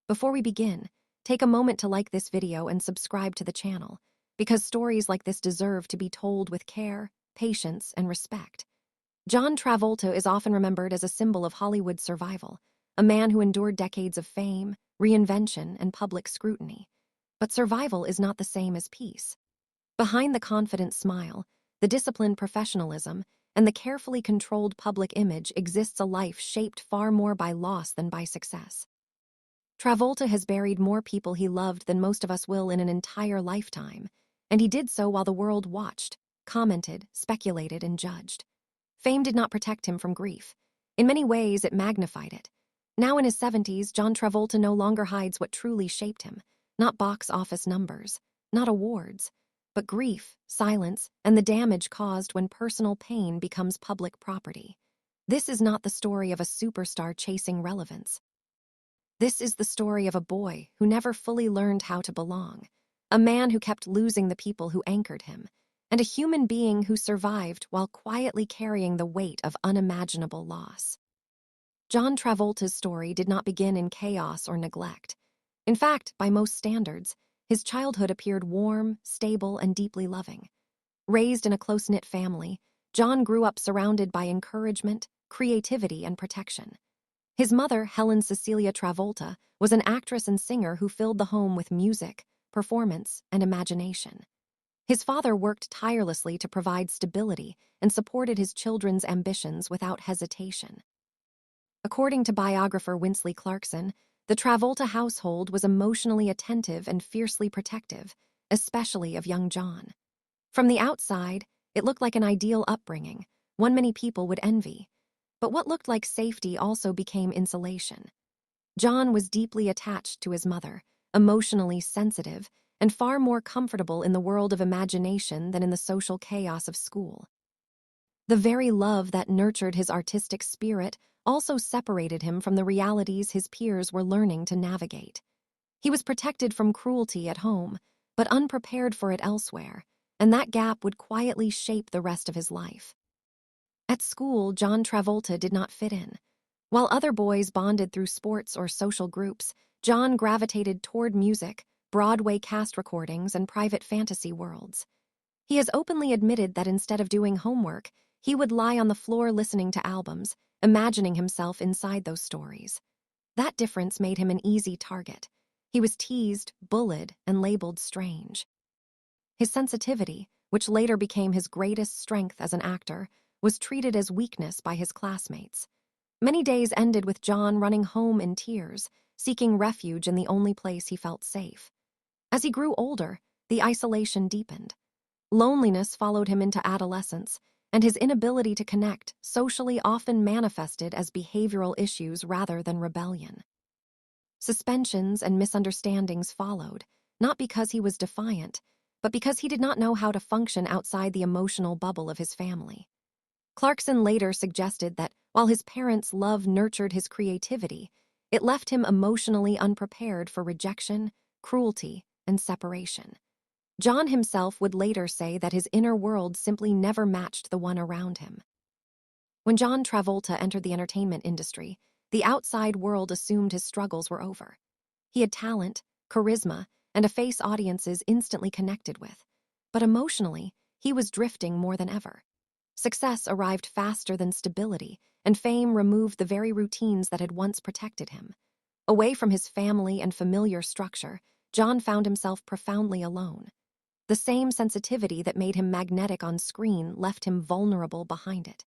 Before we begin, take a moment to like this video and subscribe to the channel, because stories like this deserve to be told with care, patience, and respect. John Travolta is often remembered as a symbol of Hollywood survival, a man who endured decades of fame, reinvention, and public scrutiny. But survival is not the same as peace. Behind the confident smile, the disciplined professionalism, and the carefully controlled public image exists a life shaped far more by loss than by success. Travolta has buried more people he loved than most of us will in an entire lifetime, and he did so while the world watched, commented, speculated, and judged. Fame did not protect him from grief. In many ways, it magnified it. Now in his 70s, John Travolta no longer hides what truly shaped him, not box office numbers, not awards, but grief, silence, and the damage caused when personal pain becomes public property. This is not the story of a superstar chasing relevance. This is the story of a boy who never fully learned how to belong, a man who kept losing the people who anchored him, and a human being who survived while quietly carrying the weight of unimaginable loss. John Travolta's story did not begin in chaos or neglect. In fact, by most standards, his childhood appeared warm, stable, and deeply loving. Raised in a close-knit family, John grew up surrounded by encouragement, creativity, and protection. His mother, Helen Cecilia Travolta, was an actress and singer who filled the home with music, performance, and imagination. His father worked tirelessly to provide stability and supported his children's ambitions without hesitation. According to biographer Winsley Clarkson, the Travolta household was emotionally attentive and fiercely protective, especially of young John. From the outside, it looked like an ideal upbringing, one many people would envy. But what looked like safety also became insulation. John was deeply attached to his mother, emotionally sensitive, and far more comfortable in the world of imagination than in the social chaos of school. The very love that nurtured his artistic spirit also separated him from the realities his peers were learning to navigate. He was protected from cruelty at home, but unprepared for it elsewhere, and that gap would quietly shape the rest of his life. At school, John Travolta did not fit in. While other boys bonded through sports or social groups, John gravitated toward music, Broadway cast recordings, and private fantasy worlds. He has openly admitted that instead of doing homework, he would lie on the floor listening to albums, imagining himself inside those stories. That difference made him an easy target. He was teased, bullied, and labeled strange. His sensitivity, which later became his greatest strength as an actor, was treated as weakness by his classmates. Many days ended with John running home in tears, seeking refuge in the only place he felt safe. As he grew older, the isolation deepened. Loneliness followed him into adolescence, and his inability to connect socially often manifested as behavioral issues rather than rebellion. Suspensions and misunderstandings followed, not because he was defiant, but because he did not know how to function outside the emotional bubble of his family. Clarkson later suggested that while his parents' love nurtured his creativity, it left him emotionally unprepared for rejection, cruelty, and separation. John himself would later say that his inner world simply never matched the one around him. When John Travolta entered the entertainment industry, the outside world assumed his struggles were over. He had talent, charisma, and a face audiences instantly connected with. But emotionally, he was drifting more than ever. Success arrived faster than stability, and fame removed the very routines that had once protected him. Away from his family and familiar structure, John found himself profoundly alone. The same sensitivity that made him magnetic on screen left him vulnerable behind it.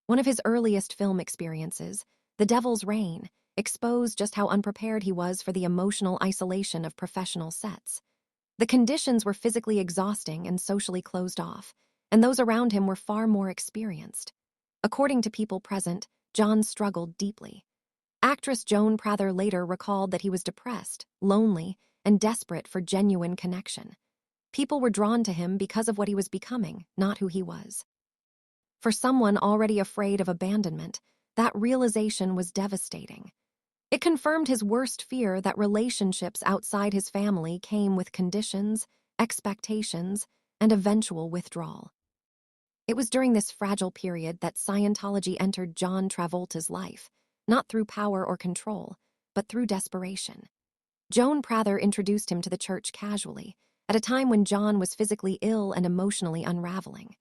One of his earliest film experiences, The Devil's Rain, exposed just how unprepared he was for the emotional isolation of professional sets. The conditions were physically exhausting and socially closed off, and those around him were far more experienced. According to people present, John struggled deeply. Actress Joan Prather later recalled that he was depressed, lonely, and desperate for genuine connection. People were drawn to him because of what he was becoming, not who he was. For someone already afraid of abandonment, that realization was devastating. It confirmed his worst fear that relationships outside his family came with conditions, expectations, and eventual withdrawal. It was during this fragile period that Scientology entered John Travolta's life, not through power or control, but through desperation. Joan Prather introduced him to the church casually, at a time when John was physically ill and emotionally unraveling.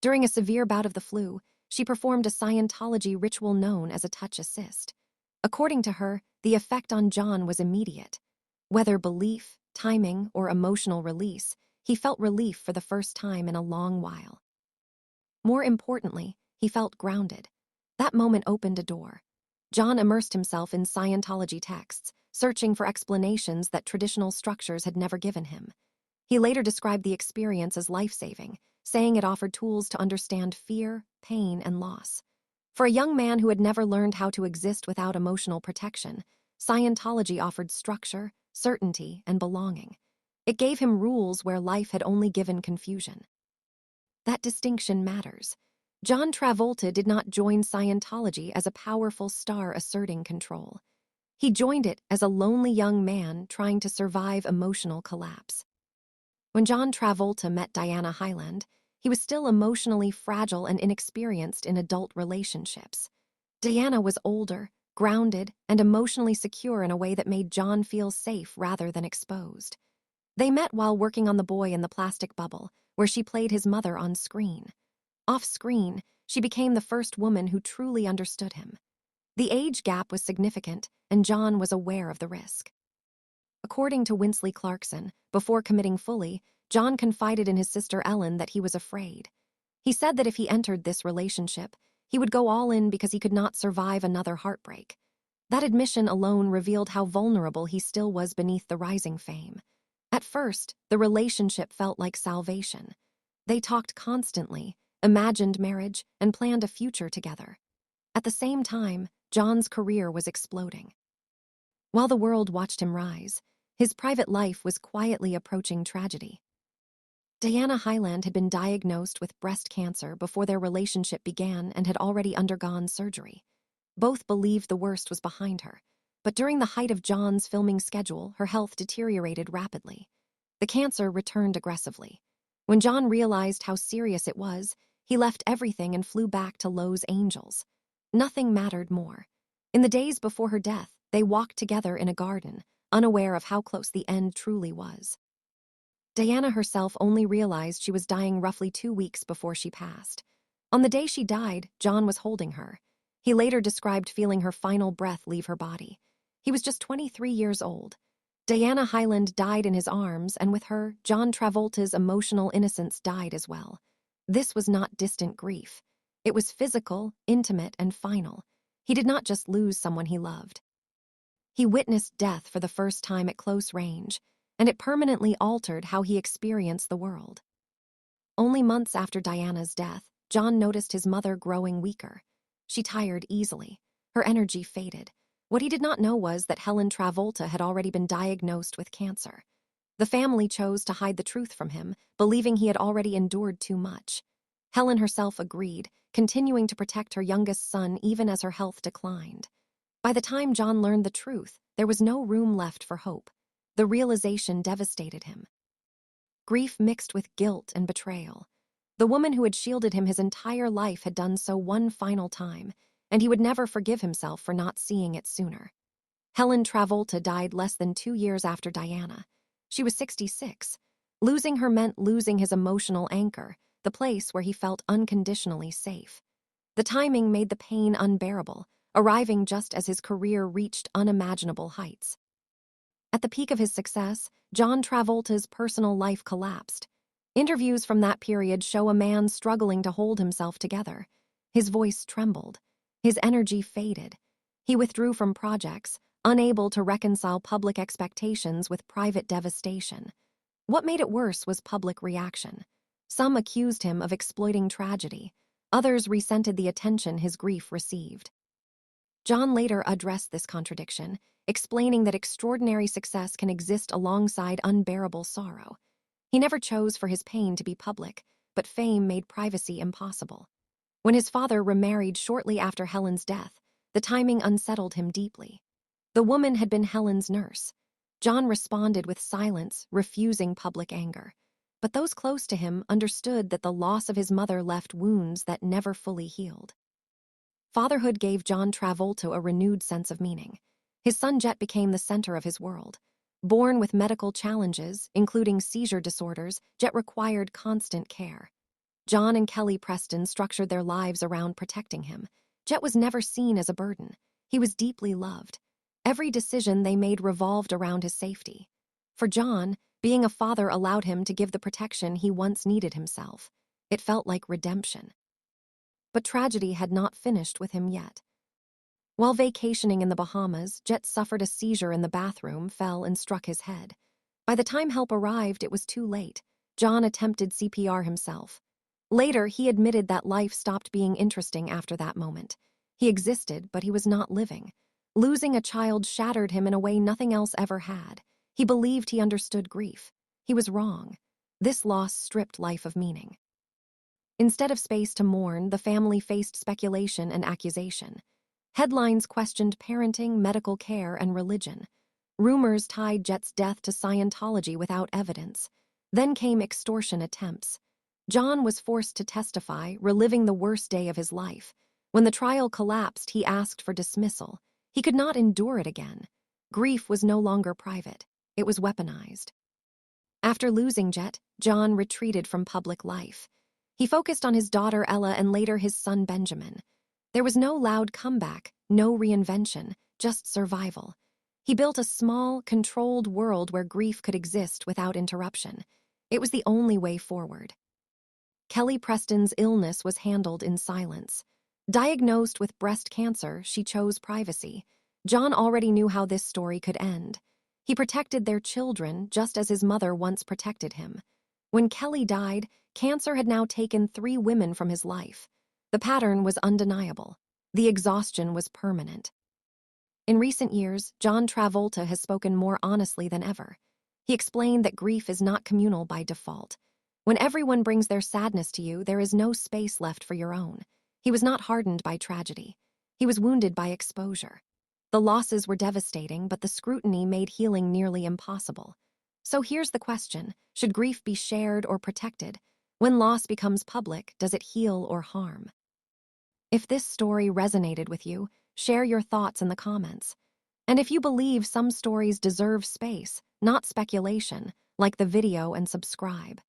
During a severe bout of the flu, she performed a Scientology ritual known as a touch assist. According to her, the effect on John was immediate. Whether belief, timing, or emotional release, he felt relief for the first time in a long while. More importantly, he felt grounded. That moment opened a door. John immersed himself in Scientology texts, searching for explanations that traditional structures had never given him. He later described the experience as life-saving, saying it offered tools to understand fear, pain, and loss. For a young man who had never learned how to exist without emotional protection, Scientology offered structure, certainty, and belonging. It gave him rules where life had only given confusion. That distinction matters. John Travolta did not join Scientology as a powerful star asserting control. He joined it as a lonely young man trying to survive emotional collapse. When John Travolta met Diana Hyland, he was still emotionally fragile and inexperienced in adult relationships. Diana was older, grounded, and emotionally secure in a way that made John feel safe rather than exposed. They met while working on The Boy in the Plastic Bubble, where she played his mother on screen. Off-screen, she became the first woman who truly understood him. The age gap was significant, and John was aware of the risk. According to Winsley Clarkson, before committing fully, John confided in his sister Ellen that he was afraid. He said that if he entered this relationship, he would go all in because he could not survive another heartbreak. That admission alone revealed how vulnerable he still was beneath the rising fame. At first, the relationship felt like salvation. They talked constantly, imagined marriage, and planned a future together. At the same time, John's career was exploding. While the world watched him rise, his private life was quietly approaching tragedy. Diana Hyland had been diagnosed with breast cancer before their relationship began and had already undergone surgery. Both believed the worst was behind her, but during the height of John's filming schedule, her health deteriorated rapidly. The cancer returned aggressively. When John realized how serious it was, he left everything and flew back to Los Angeles. Nothing mattered more. In the days before her death, they walked together in a garden, unaware of how close the end truly was. Diana herself only realized she was dying roughly 2 weeks before she passed. On the day she died, John was holding her. He later described feeling her final breath leave her body. He was just 23 years old. Diana Hyland died in his arms, and with her, John Travolta's emotional innocence died as well. This was not distant grief. It was physical, intimate, and final. He did not just lose someone he loved. He witnessed death for the first time at close range, and it permanently altered how he experienced the world. Only months after Diana's death, John noticed his mother growing weaker. She tired easily. Her energy faded. What he did not know was that Helen Travolta had already been diagnosed with cancer. The family chose to hide the truth from him, believing he had already endured too much. Helen herself agreed, continuing to protect her youngest son even as her health declined. By the time John learned the truth, there was no room left for hope. The realization devastated him. Grief mixed with guilt and betrayal. The woman who had shielded him his entire life had done so one final time, and he would never forgive himself for not seeing it sooner. Helen Travolta died less than 2 years after Diana. She was 66. Losing her meant losing his emotional anchor, the place where he felt unconditionally safe. The timing made the pain unbearable, arriving just as his career reached unimaginable heights. At the peak of his success, John Travolta's personal life collapsed. Interviews from that period show a man struggling to hold himself together. His voice trembled. His energy faded. He withdrew from projects, unable to reconcile public expectations with private devastation. What made it worse was public reaction. Some accused him of exploiting tragedy. Others resented the attention his grief received. John later addressed this contradiction, explaining that extraordinary success can exist alongside unbearable sorrow. He never chose for his pain to be public, but fame made privacy impossible. When his father remarried shortly after Helen's death, the timing unsettled him deeply. The woman had been Helen's nurse. John responded with silence, refusing public anger. But those close to him understood that the loss of his mother left wounds that never fully healed. Fatherhood gave John Travolta a renewed sense of meaning. His son Jet became the center of his world. Born with medical challenges, including seizure disorders, Jet required constant care. John and Kelly Preston structured their lives around protecting him. Jet was never seen as a burden. He was deeply loved. Every decision they made revolved around his safety. For John, being a father allowed him to give the protection he once needed himself. It felt like redemption. But tragedy had not finished with him yet. While vacationing in the Bahamas, Jet suffered a seizure in the bathroom, fell, and struck his head. By the time help arrived, it was too late. John attempted CPR himself. Later, he admitted that life stopped being interesting after that moment. He existed, but he was not living. Losing a child shattered him in a way nothing else ever had. He believed he understood grief. He was wrong. This loss stripped life of meaning. Instead of space to mourn, the family faced speculation and accusation. Headlines questioned parenting, medical care, and religion. Rumors tied Jet's death to Scientology without evidence. Then came extortion attempts. John was forced to testify, reliving the worst day of his life. When the trial collapsed, he asked for dismissal. He could not endure it again. Grief was no longer private. It was weaponized. After losing Jet, John retreated from public life. He focused on his daughter Ella and later his son Benjamin. There was no loud comeback, no reinvention, just survival. He built a small, controlled world where grief could exist without interruption. It was the only way forward. Kelly Preston's illness was handled in silence. Diagnosed with breast cancer, she chose privacy. John already knew how this story could end. He protected their children just as his mother once protected him. When Kelly died, cancer had now taken 3 women from his life. The pattern was undeniable. The exhaustion was permanent. In recent years, John Travolta has spoken more honestly than ever. He explained that grief is not communal by default. When everyone brings their sadness to you, there is no space left for your own. He was not hardened by tragedy. He was wounded by exposure. The losses were devastating, but the scrutiny made healing nearly impossible. So here's the question: should grief be shared or protected? When loss becomes public, does it heal or harm? If this story resonated with you, share your thoughts in the comments. And if you believe some stories deserve space, not speculation, like the video and subscribe.